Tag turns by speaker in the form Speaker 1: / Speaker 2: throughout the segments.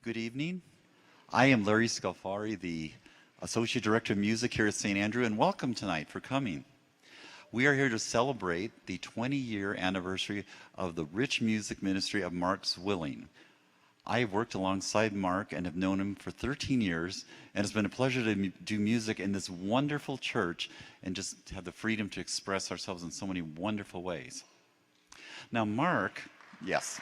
Speaker 1: Good evening. I am Larry Scalfari, the Associate Director of Music here at St. Andrew, and welcome tonight for coming. We are here to celebrate the 20-year anniversary of the rich music ministry of Mark Zwilling. I have worked alongside Mark and have known him for 13 years, and it's been a pleasure to do music in this wonderful church and just have the freedom to express ourselves in so many wonderful ways. Now, Mark, yes.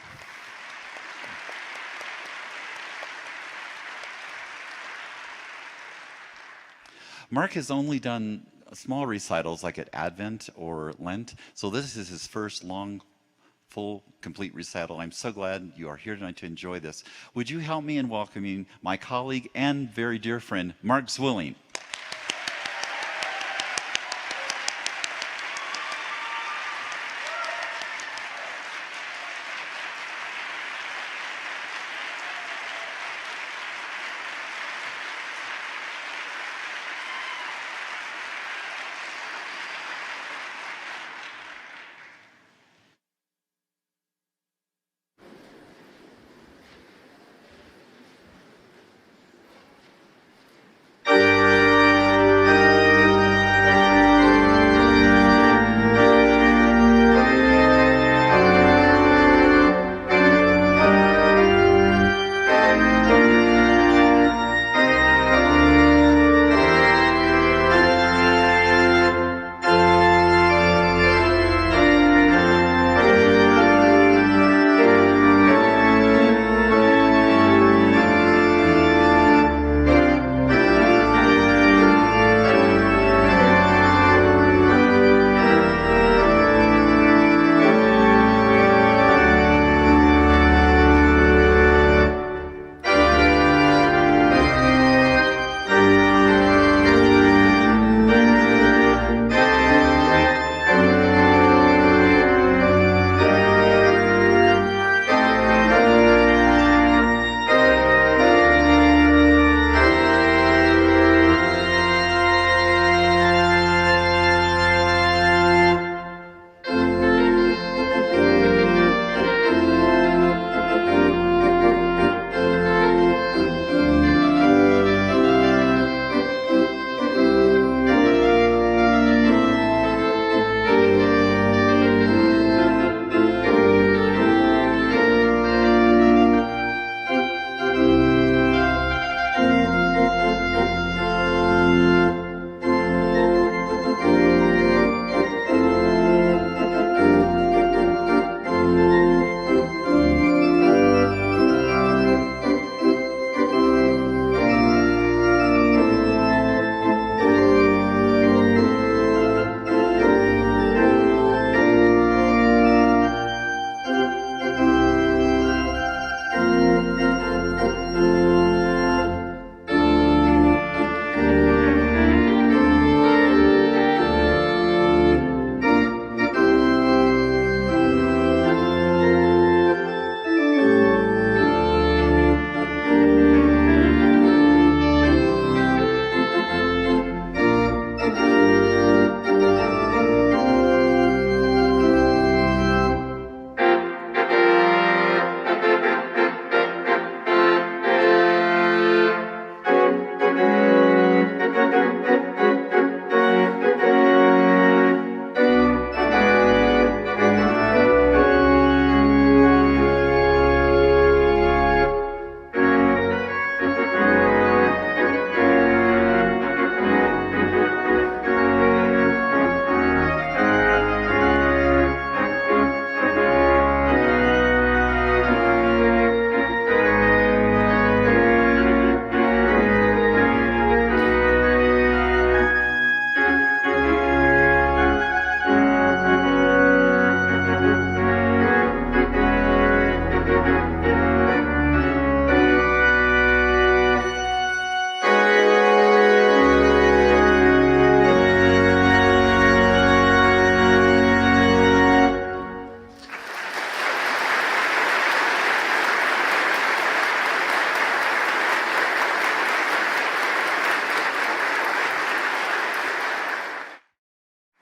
Speaker 1: Mark has only done small recitals like at Advent or Lent, so this is his first long, full, complete recital. I'm so glad you are here tonight to enjoy this. Would you help me in welcoming my colleague and very dear friend, Mark Zwilling?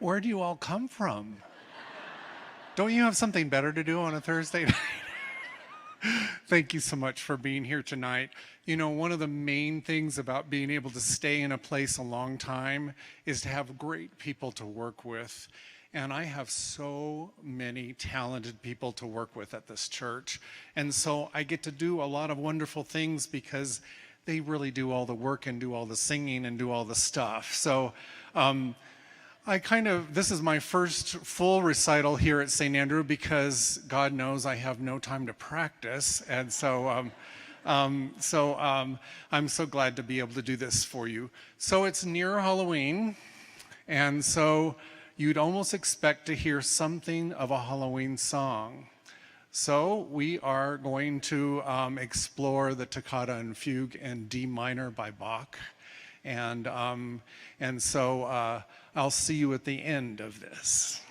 Speaker 2: Where do you all come from? Don't you have something better to do on a Thursday night? Thank you so much for being here tonight. You know, one of the main things about being able to stay in a place a long time is to have great people to work with. And I have so many talented people to work with at this church. And so I get to do a lot of wonderful things because they really do all the work and do all the singing and do all the stuff. So this is my first full recital here at St. Andrew because God knows I have no time to practice. And so I'm so glad to be able to do this for you. So it's near Halloween, and so you'd almost expect to hear something of a Halloween song. So we are going to explore the Toccata and Fugue in D minor by Bach. And so I'll see you at the end of this.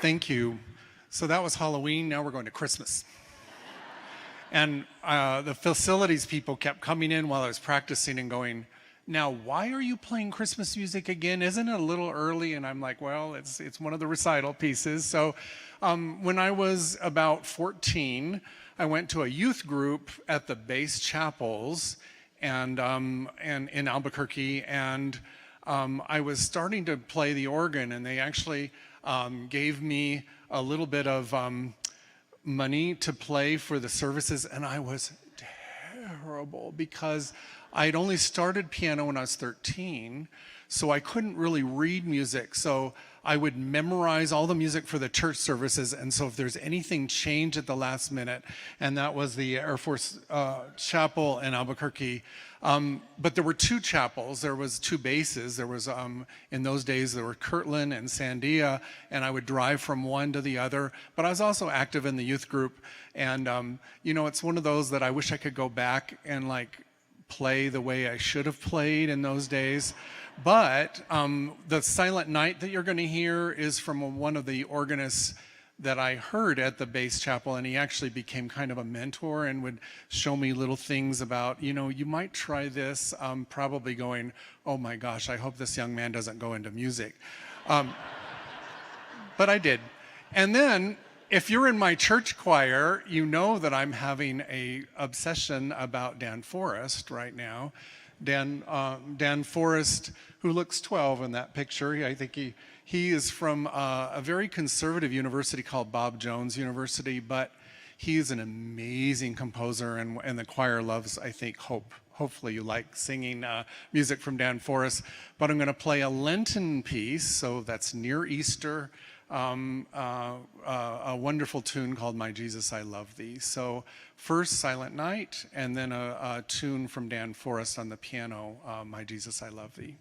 Speaker 2: Thank you. So that was Halloween. Now we're going to Christmas. And the facilities people kept coming in while I was practicing and going, now, why are you playing Christmas music again? Isn't it a little early? And I'm like, well, it's one of the recital pieces. So when I was about 14, I went to a youth group at the base chapels and in Albuquerque, and I was starting to play the organ, and they actually gave me a little bit of money to play for the services, and I was terrible because I'd only started piano when I was 13, so I couldn't really read music. So I would memorize all the music for the church services, and so if there's anything changed at the last minute, and that was the Air Force Chapel in Albuquerque. But there were two chapels, there was two bases. There was, in those days, there were Kirtland and Sandia, and I would drive from one to the other. But I was also active in the youth group, and it's one of those that I wish I could go back and play the way I should have played in those days. But the Silent Night that you're going to hear is from one of the organists that I heard at the base chapel, and he actually became kind of a mentor and would show me little things about, you might try this, probably going, oh my gosh, I hope this young man doesn't go into music. But I did. And then, if you're in my church choir, you know that I'm having a obsession about Dan Forrest right now. Dan Forrest, who looks 12 in that picture, I think he is from a very conservative university called Bob Jones University, but he is an amazing composer, and the choir loves, I think, hopefully you like singing music from Dan Forrest. But I'm going to play a Lenten piece, so that's near Easter, a wonderful tune called My Jesus, I Love Thee. So first Silent Night, and then a tune from Dan Forrest on the piano, My Jesus, I Love Thee.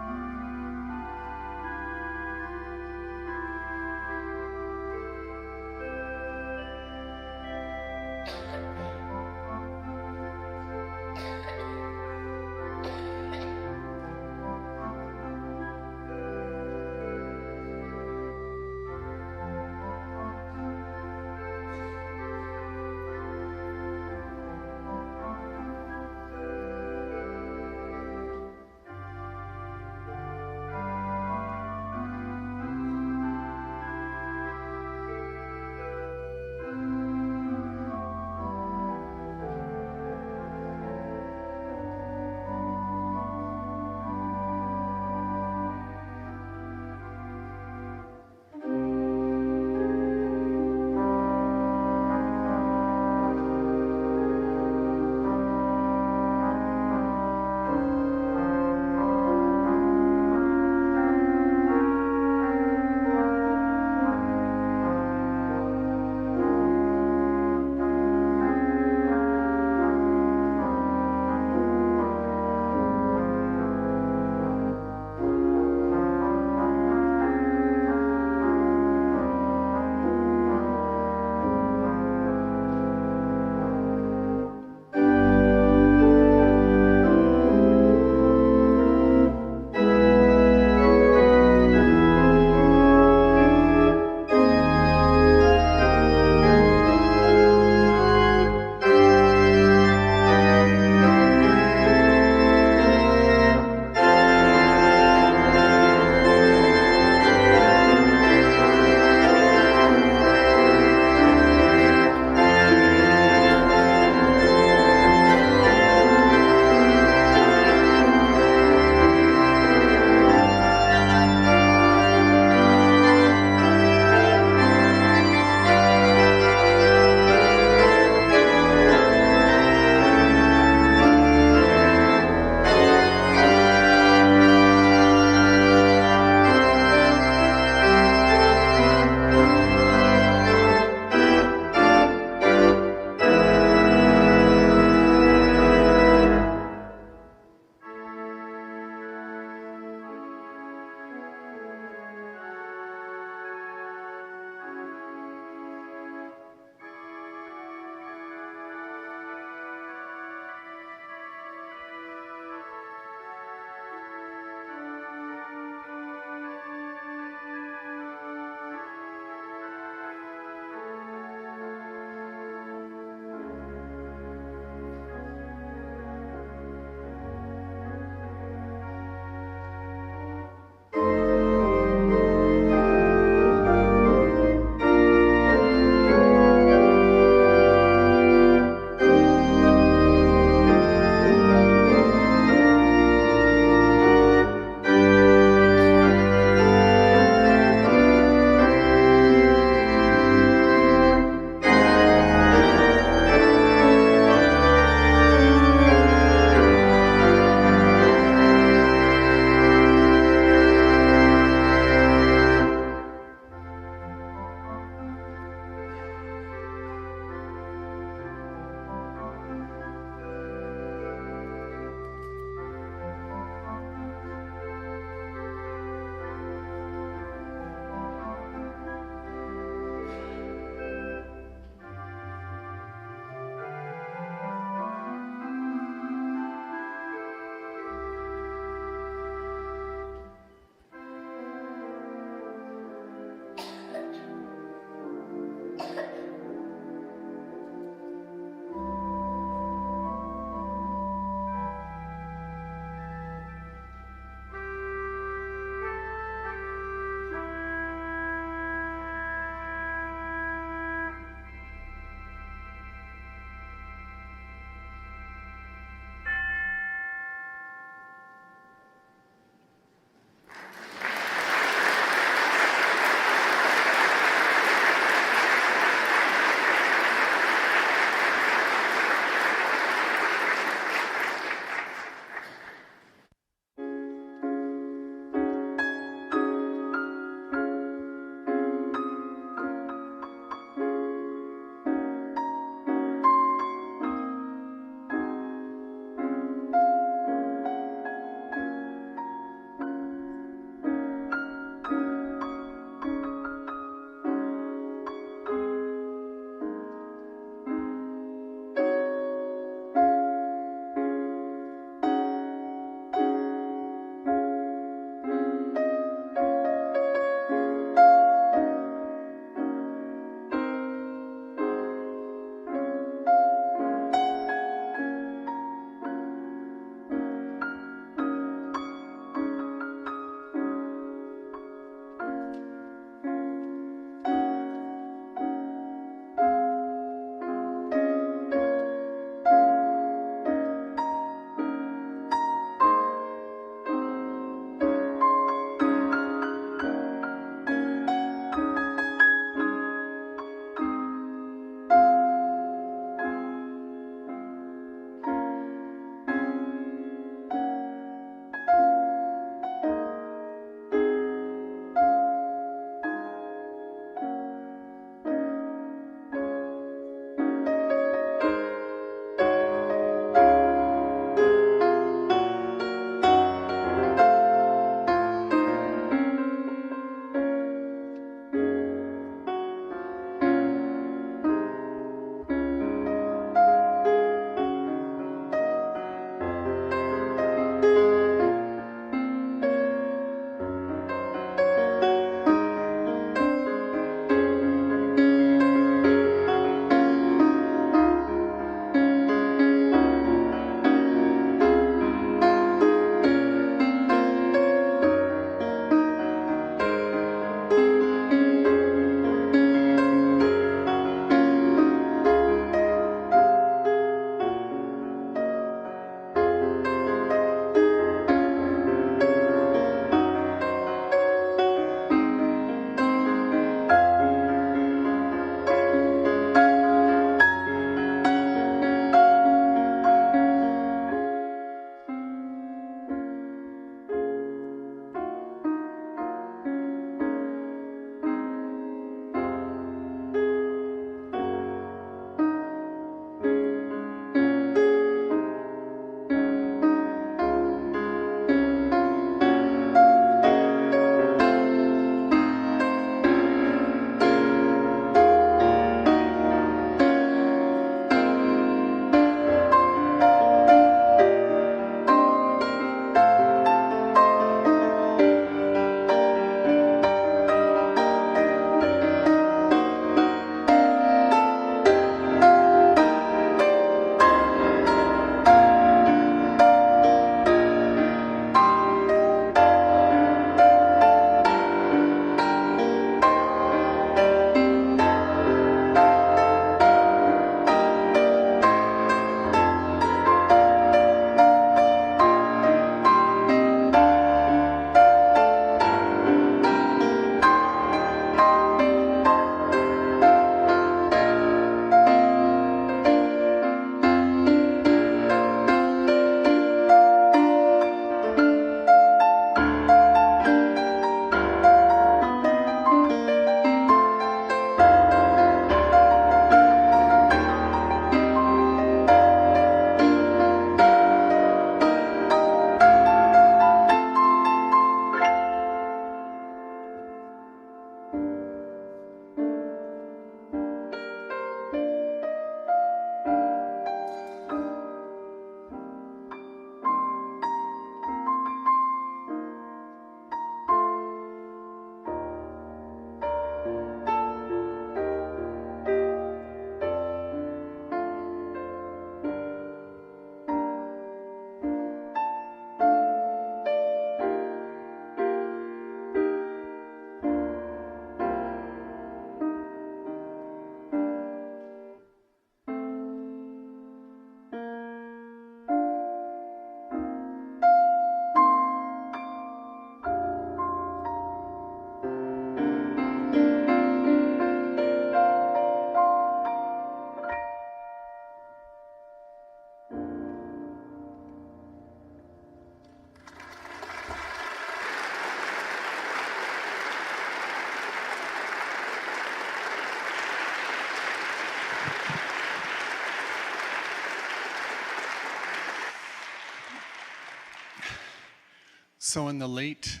Speaker 2: So in the late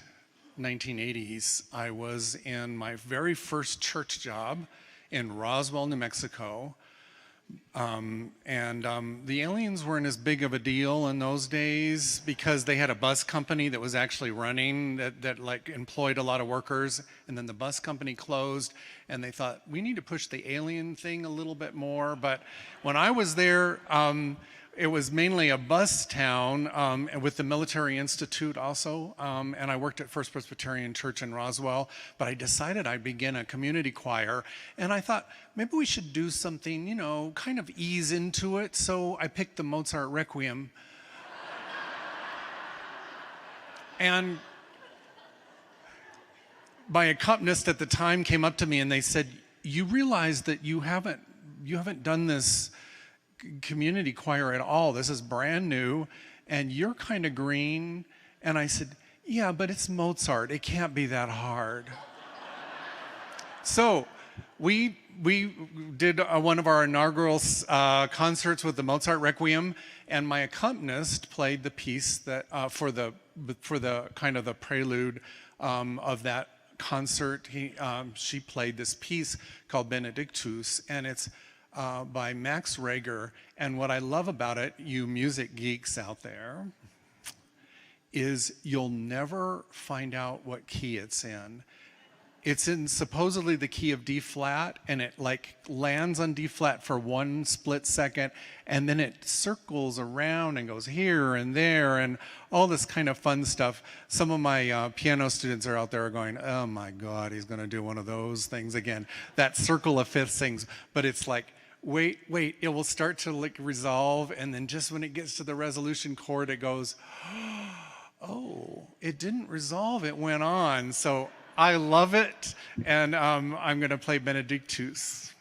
Speaker 2: 1980s, I was in my very first church job in Roswell, New Mexico. The aliens weren't as big of a deal in those days because they had a bus company that was actually running that like employed a lot of workers, and then the bus company closed, and they thought we need to push the alien thing a little bit more. But when I was there, it was mainly a bus town, and with the Military Institute also, and I worked at First Presbyterian Church in Roswell, but I decided I'd begin a community choir, and I thought maybe we should do something, you know, kind of ease into it, so I picked the Mozart Requiem. And my accompanist at the time came up to me and they said, you realize that you haven't done this community choir at all. This is brand new, and you're kind of green. And I said, yeah, but it's Mozart. It can't be that hard. So we did one of our inaugural concerts with the Mozart Requiem, and my accompanist played the piece that for the kind of the prelude of that concert. She played this piece called Benedictus, and it's by Max Reger. And what I love about it, you music geeks out there, is you'll never find out what key it's in. It's in supposedly the key of D flat, and it like lands on D flat for one split second, and then it circles around and goes here and there and all this kind of fun stuff. Some of my piano students are out there going, oh my God, he's going to do one of those things again. That circle of fifths things, but it's like, wait, it will start to like resolve, and then just when it gets to the resolution chord, it goes, oh, it didn't resolve, it went on. So I love it, and I'm going to play Benedictus.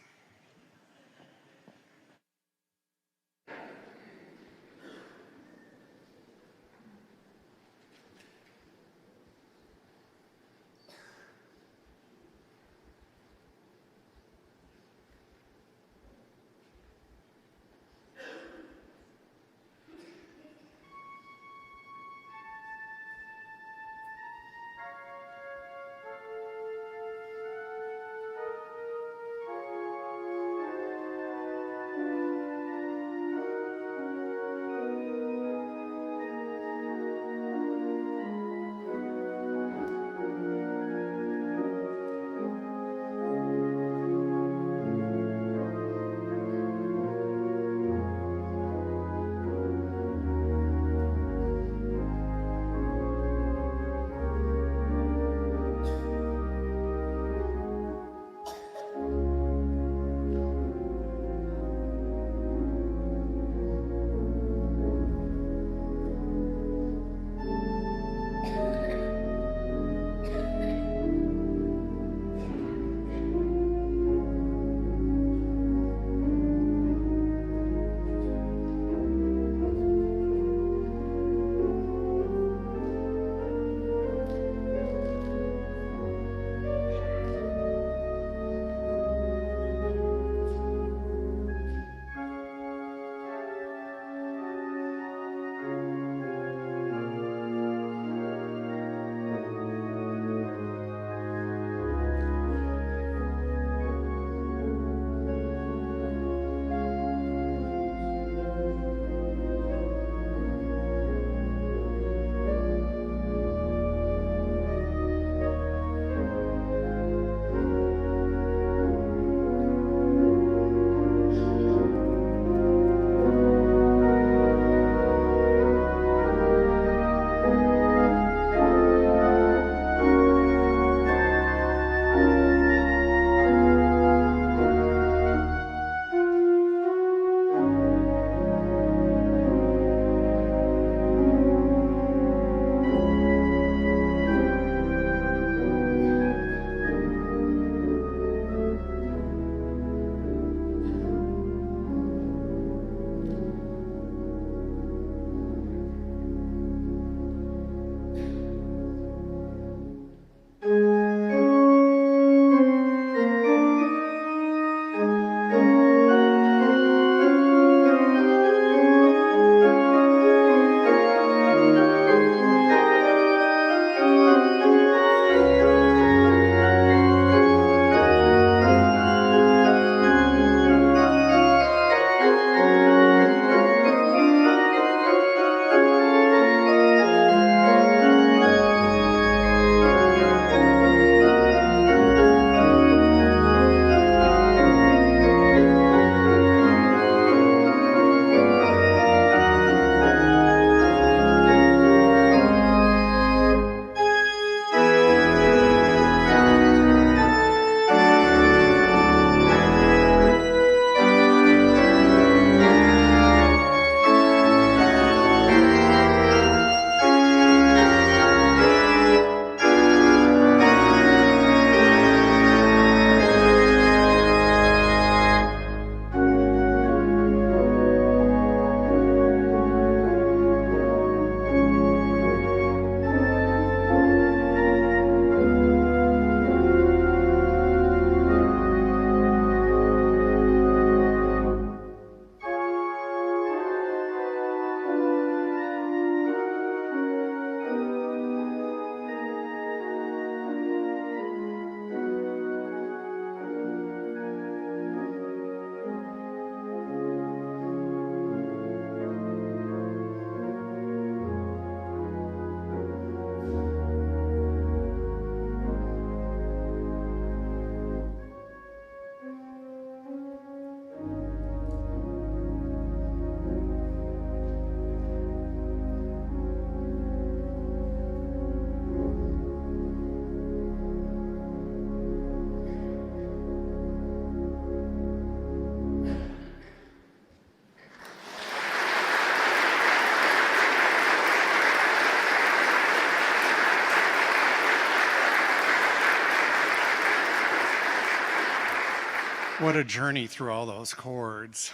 Speaker 2: What a journey through all those chords.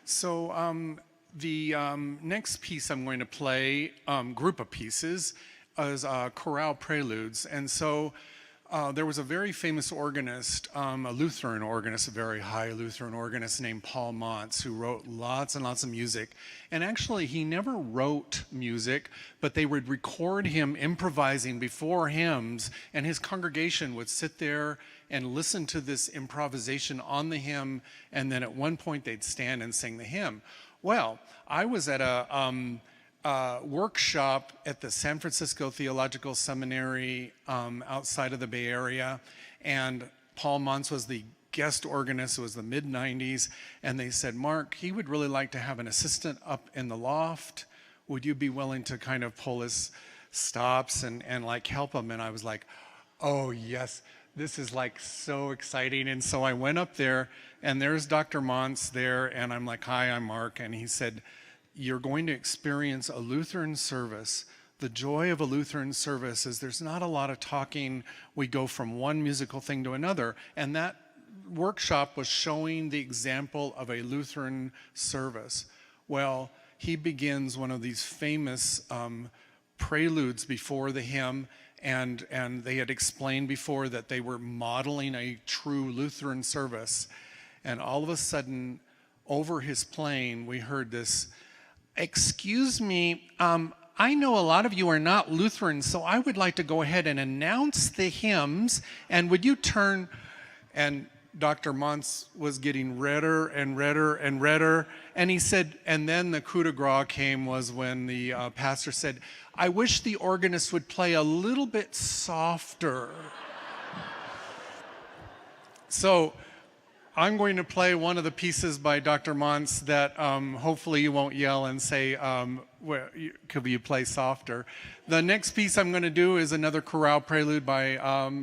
Speaker 2: So the next piece I'm going to play, group of pieces, is chorale preludes. And so there was a very famous organist, a Lutheran organist, a very high Lutheran organist named Paul Manz, who wrote lots and lots of music. And actually, he never wrote music, but they would record him improvising before hymns, and his congregation would sit there and listen to this improvisation on the hymn, and then at one point they'd stand and sing the hymn. Well, I was at a workshop at the San Francisco Theological Seminary outside of the Bay Area, and Paul Manz was the guest organist. It was the mid-90s, and they said, Mark, he would really like to have an assistant up in the loft. Would you be willing to kind of pull his stops and like help him? And I was like, oh yes, this is like so exciting. And so I went up there, and there's Dr. Manz there, and I'm like, hi, I'm Mark. And he said, you're going to experience a Lutheran service. The joy of a Lutheran service is there's not a lot of talking. We go from one musical thing to another. And that workshop was showing the example of a Lutheran service. Well, he begins one of these famous preludes before the hymn, and they had explained before that they were modeling a true Lutheran service. And all of a sudden, over his playing, we heard this, excuse me, I know a lot of you are not Lutherans, so I would like to go ahead and announce the hymns, and would you turn, and Dr. Manz was getting redder and redder and redder, and he said, and then the coup de grace came was when the pastor said, I wish the organist would play a little bit softer. So I'm going to play one of the pieces by Dr. Manz that hopefully you won't yell and say, could you play softer? The next piece I'm going to do is another chorale prelude by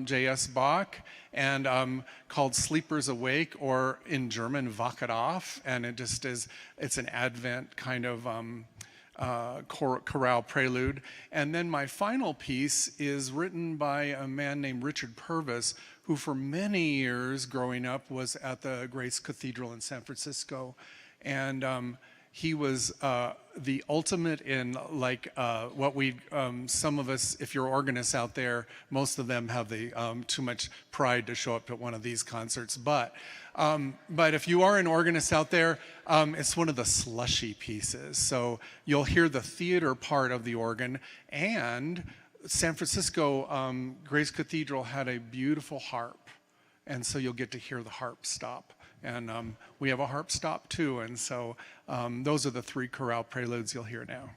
Speaker 2: J.S. Bach, and called Sleepers Awake, or in German, Wachet auf. And it just is, it's an Advent kind of chorale prelude. And then my final piece is written by a man named Richard Purvis, who for many years growing up was at the Grace Cathedral in San Francisco. And he was the ultimate in like what we, some of us, if you're organists out there, most of them have the too much pride to show up at one of these concerts. But if you are an organist out there, it's one of the slushy pieces. So you'll hear the theater part of the organ, and San Francisco Grace Cathedral had a beautiful harp, and so you'll get to hear the harp stop. And we have a harp stop too, and so those are the three chorale preludes you'll hear now.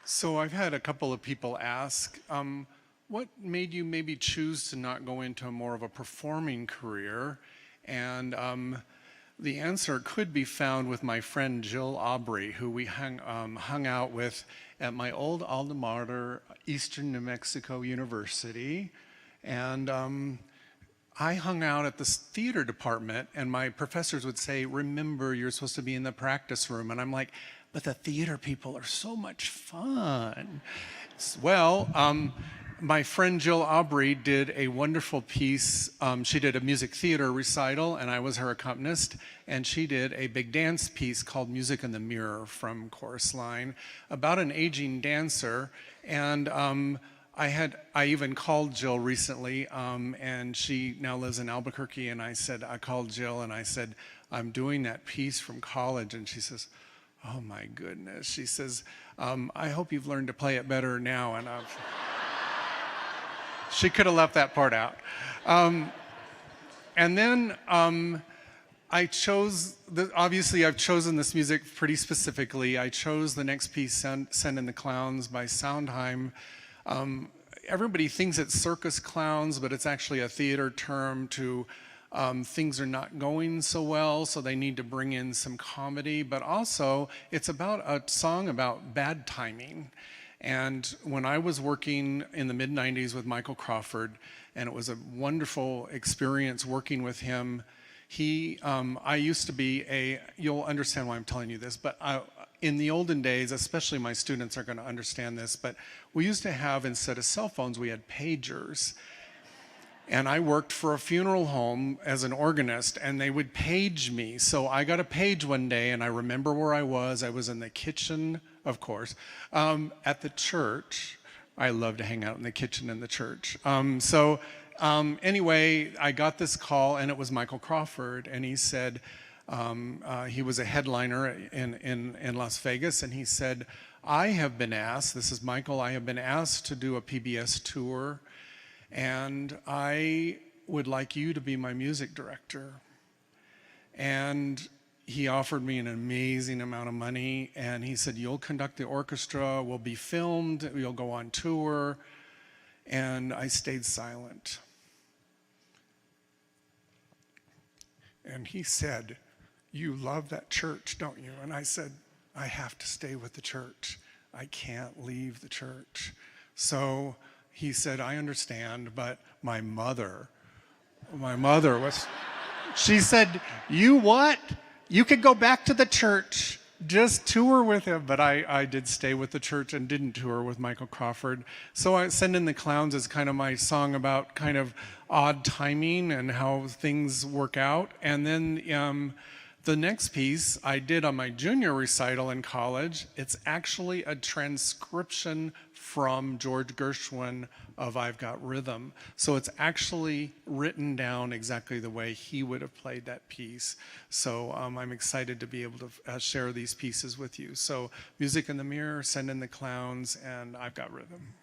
Speaker 2: So I've had a couple of people ask, what made you maybe choose to not go into more of a performing career? And the answer could be found with my friend Jill Aubrey, who we hung out with at my old alma mater, Eastern New Mexico University. And I hung out at this theater department, and my professors would say, remember, you're supposed to be in the practice room. And I'm like, but the theater people are so much fun. Well, my friend Jill Aubrey did a wonderful piece. She did a music theater recital, and I was her accompanist. And she did a big dance piece called Music in the Mirror from Chorus Line about an aging dancer. And I even called Jill recently, and she now lives in Albuquerque, and I called Jill and I said, I'm doing that piece from college, and she says, oh my goodness. She says, I hope you've learned to play it better now, and she could have left that part out. And then I chose, obviously I've chosen this music pretty specifically. I chose the next piece, Send in the Clowns by Sondheim. Everybody thinks it's circus clowns, but it's actually a theater term to things are not going so well, so they need to bring in some comedy. But also, it's about a song about bad timing. And when I was working in the mid-90s with Michael Crawford, and it was a wonderful experience working with him, I used to be you'll understand why I'm telling you this, but in the olden days, especially my students are going to understand this, but we used to have, instead of cell phones, we had pagers. And I worked for a funeral home as an organist, and they would page me. So I got a page one day, and I remember where I was. I was in the kitchen, of course, at the church. I love to hang out in the kitchen in the church. Anyway, I got this call, and it was Michael Crawford, and he said, he was a headliner in Las Vegas, and he said, I have been asked, this is Michael, I have been asked to do a PBS tour, and I would like you to be my music director. And he offered me an amazing amount of money, and he said, you'll conduct the orchestra, we'll be filmed, you'll go on tour. And I stayed silent. And he said, you love that church, don't you? And I said, I have to stay with the church. I can't leave the church. So he said, I understand, but my mother was, she said, you what? You could go back to the church, just tour with him. But I did stay with the church and didn't tour with Michael Crawford. So I Send in the Clowns is kind of my song about kind of odd timing and how things work out. And then the next piece I did on my junior recital in college. It's actually a transcription from George Gershwin of I've Got Rhythm. So it's actually written down exactly the way he would have played that piece. So I'm excited to be able to share these pieces with you. So Music in the Mirror, Send in the Clowns, and I've Got Rhythm.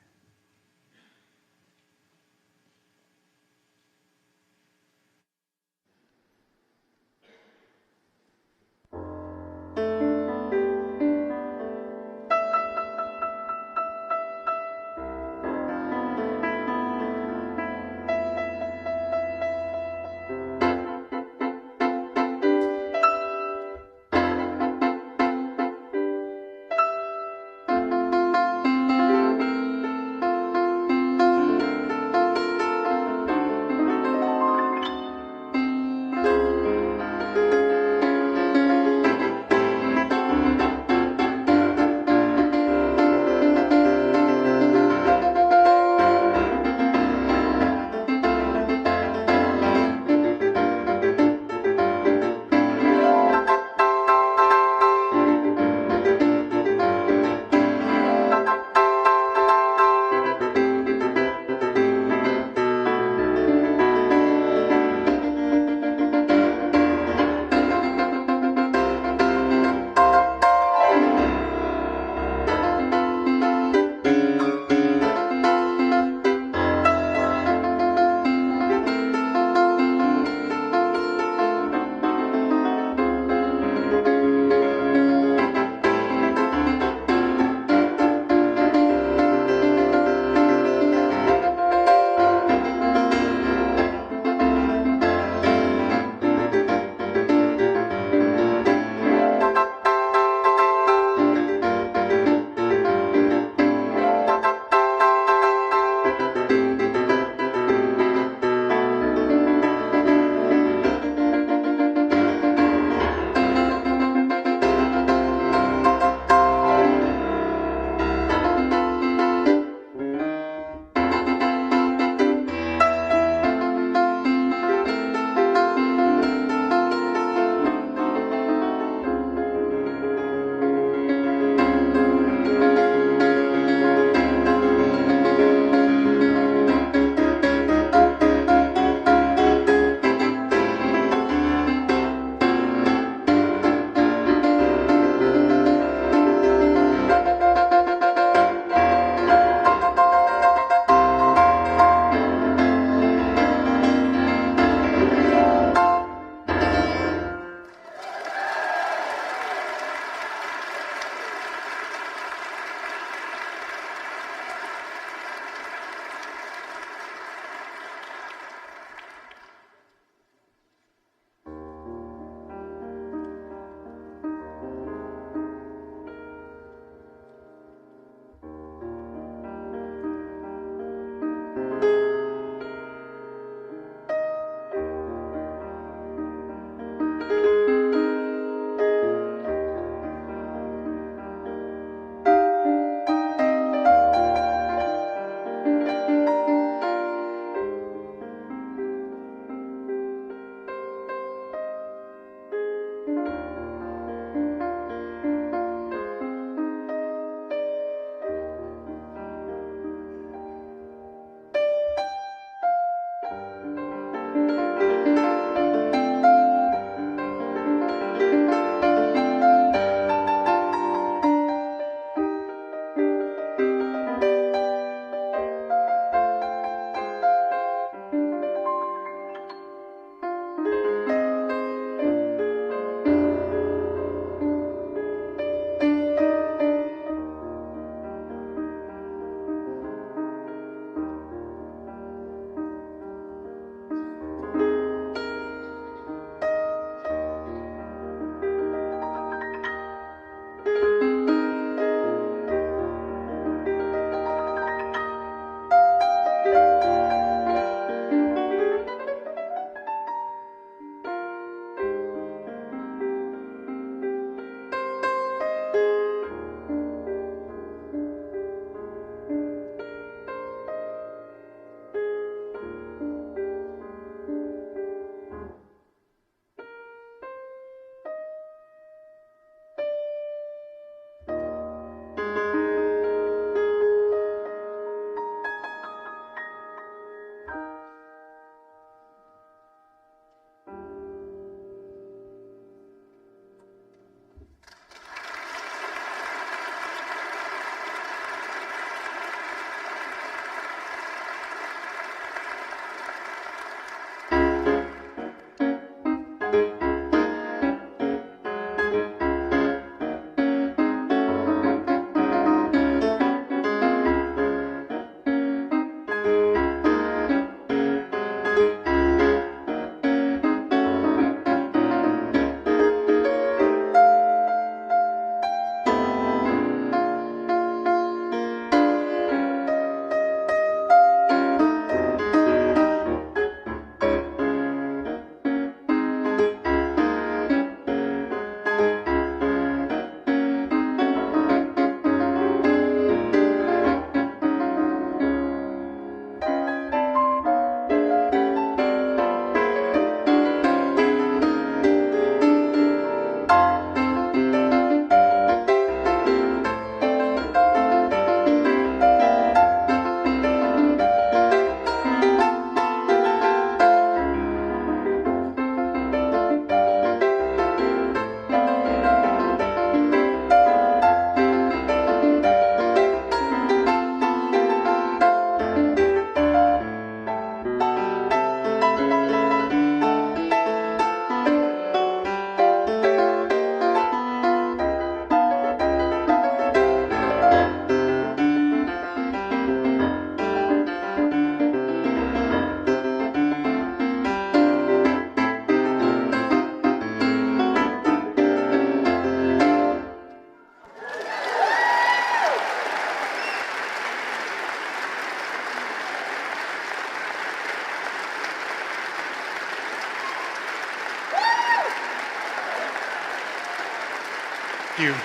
Speaker 2: you.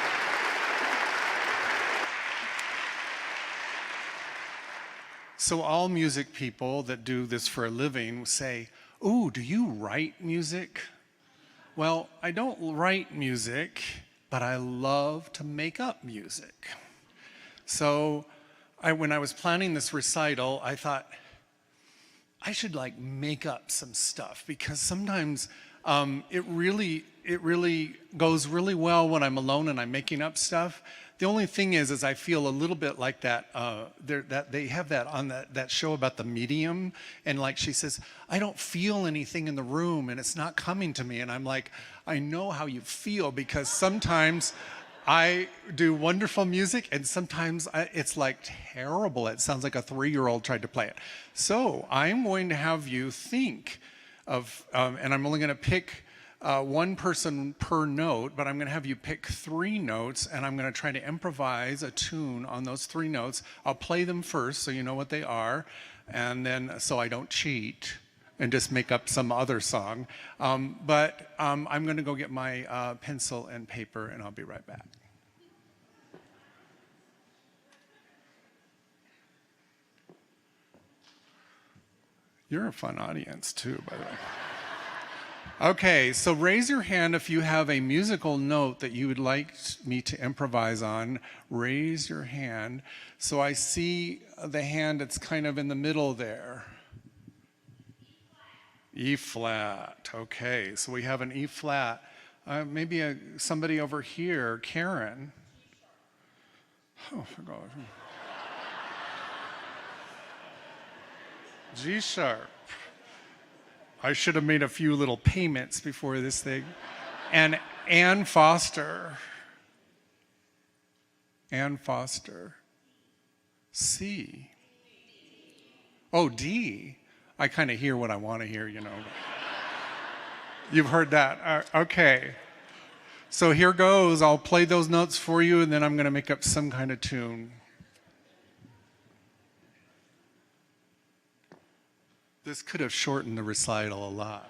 Speaker 2: So all music people that do this for a living say, "Ooh, do you write music?" Well, I don't write music, but I love to make up music. So when I was planning this recital, I thought I should like make up some stuff, because sometimes it really goes really well when I'm alone and I'm making up stuff. The only thing is I feel a little bit like that. That they have that on that show about the medium, and like she says, I don't feel anything in the room, and it's not coming to me. And I'm like, I know how you feel, because sometimes I do wonderful music, and sometimes it's like terrible. It sounds like a 3-year-old tried to play it. So I'm going to have you think of, and I'm only going to pick one person per note, but I'm going to have you pick 3 notes, and I'm going to try to improvise a tune on those 3 notes. I'll play them first so you know what they are, and then so I don't cheat and just make up some other song. But I'm going to go get my pencil and paper, and I'll be right back. You're a fun audience too, by the way. Okay, so raise your hand if you have a musical note that you would like me to improvise on. Raise your hand. So I see the hand that's kind of in the middle there. E flat. Okay, so we have an E flat. Maybe somebody over here, Karen. Oh, for God. G sharp. I should have made a few little payments before this thing. And Ann Foster. Ann Foster. C. Oh, D. I kind of hear what I want to hear, you know. You've heard that. Okay. So here goes. I'll play those notes for you, and then I'm going to make up some kind of tune. This could have shortened the recital a lot.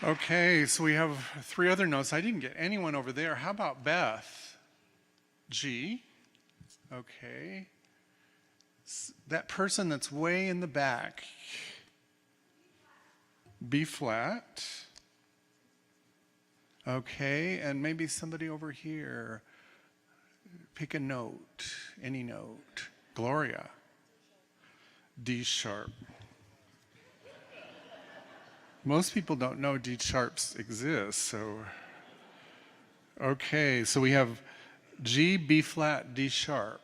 Speaker 2: Okay, so we have 3 other notes. I didn't get anyone over there. How about Beth? G. Okay. That person that's way in the back. B flat. Okay, and maybe somebody over here. Pick a note, any note. Gloria. D sharp. Most people don't know D sharps exist, so. Okay, so we have G, B flat, D sharp.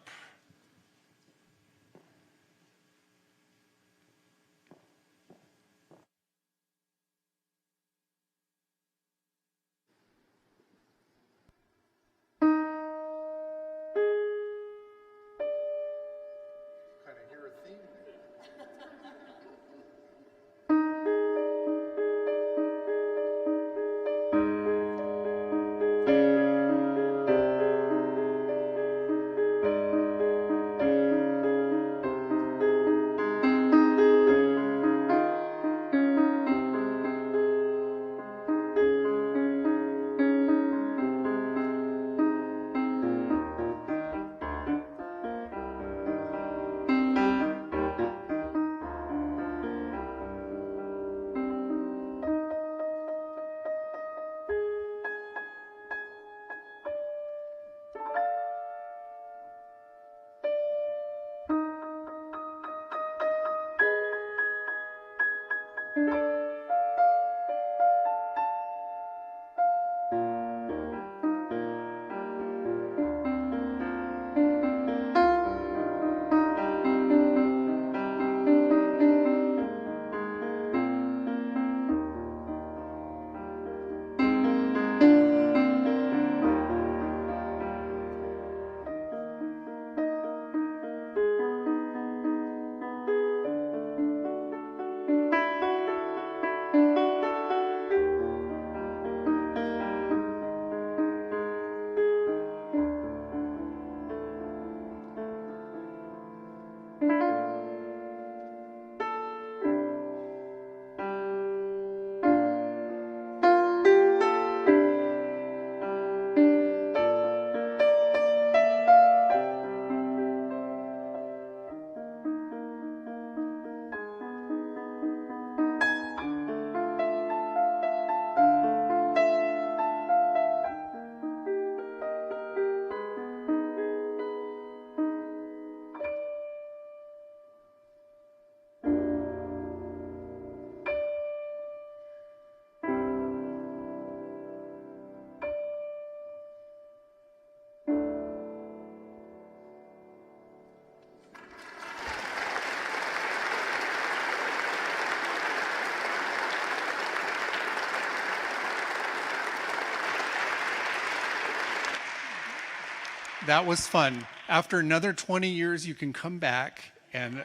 Speaker 2: That was fun. After another 20 years, you can come back, and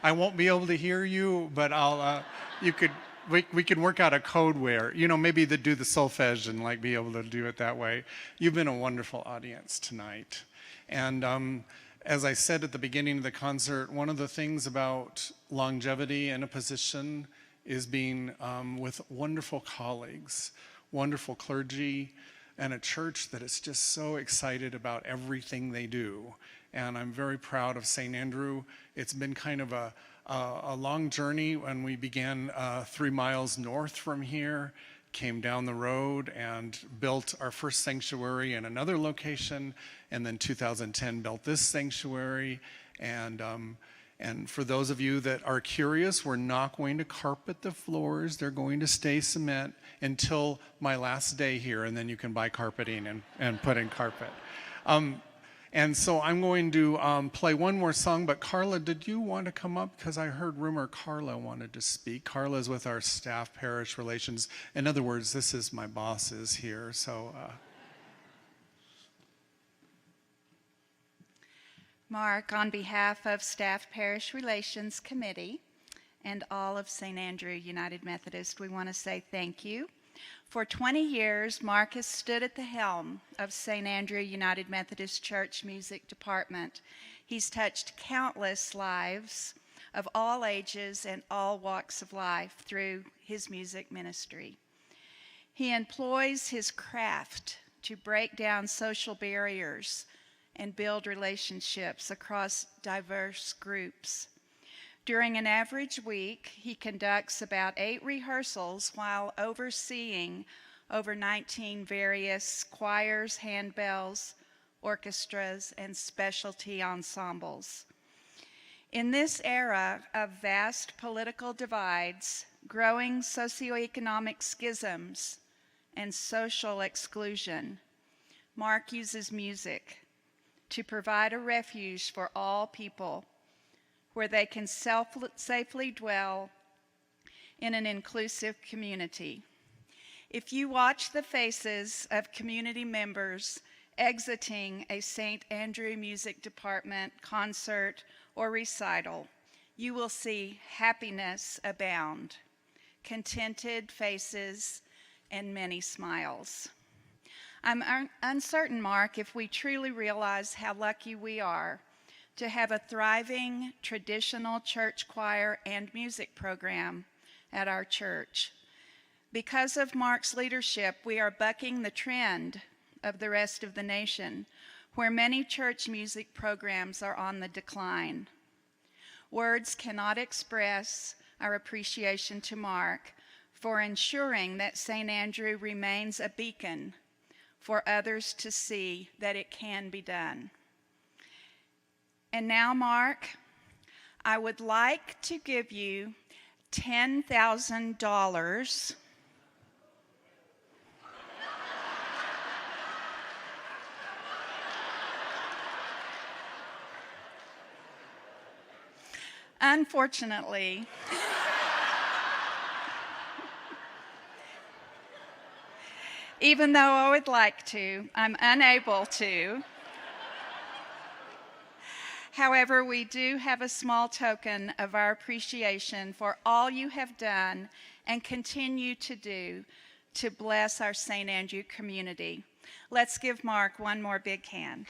Speaker 2: I won't be able to hear you, but we can work out a code where, maybe to do the solfege and be able to do it that way. You've been a wonderful audience tonight. And as I said at the beginning of the concert, one of the things about longevity in a position is being with wonderful colleagues, wonderful clergy, and a church that is just so excited about everything they do. And I'm very proud of St. Andrew. It's been kind of a long journey. When we began 3 miles north from here, came down the road and built our first sanctuary in another location, and then 2010 built this sanctuary. And for those of you that are curious, we're not going to carpet the floors. They're going to stay cement until my last day here, and then you can buy carpeting and put in carpet. And so I'm going to play one more song, but Carla, did you want to come up? Because I heard rumor Carla wanted to speak. Carla is with our staff parish relations. In other words, this is my bosses here, so...
Speaker 3: Mark, on behalf of Staff Parish Relations Committee and all of St. Andrew United Methodist, we want to say thank you. For 20 years, Mark has stood at the helm of St. Andrew United Methodist Church Music Department. He's touched countless lives of all ages and all walks of life through his music ministry. He employs his craft to break down social barriers and build relationships across diverse groups. During an average week, he conducts about 8 rehearsals while overseeing over 19 various choirs, handbells, orchestras, and specialty ensembles. In this era of vast political divides, growing socioeconomic schisms, and social exclusion, Mark uses music to provide a refuge for all people where they can safely dwell in an inclusive community. If you watch the faces of community members exiting a St. Andrew Music Department concert or recital, you will see happiness abound, contented faces, and many smiles. I'm uncertain, Mark, if we truly realize how lucky we are to have a thriving traditional church choir and music program at our church. Because of Mark's leadership, we are bucking the trend of the rest of the nation, where many church music programs are on the decline. Words cannot express our appreciation to Mark for ensuring that St. Andrew remains a beacon for others to see that it can be done. And now, Mark, I would like to give you $10,000 Unfortunately, even though I would like to, I'm unable to. However, we do have a small token of our appreciation for all you have done and continue to do to bless our St. Andrew community. Let's give Mark one more big hand.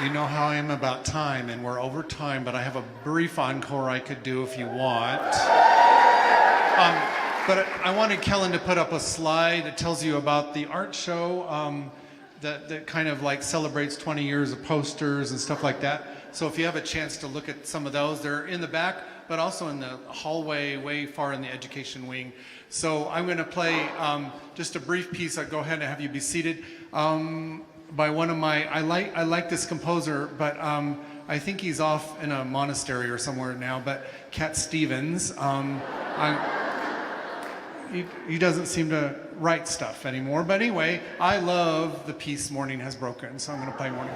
Speaker 2: You know how I am about time, and we're over time, but I have a brief encore I could do if you want. But I wanted Kellen to put up a slide that tells you about the art show that kind of like celebrates 20 years of posters and stuff like that. So if you have a chance to look at some of those, they're in the back, but also in the hallway way far in the education wing. So I'm going to play just a brief piece. I'll go ahead and have you be seated. By one of my, I like this composer, but I think he's off in a monastery or somewhere now, but Cat Stevens. He doesn't seem to write stuff anymore. But anyway, I love the piece Morning Has Broken, so I'm going to play Morning.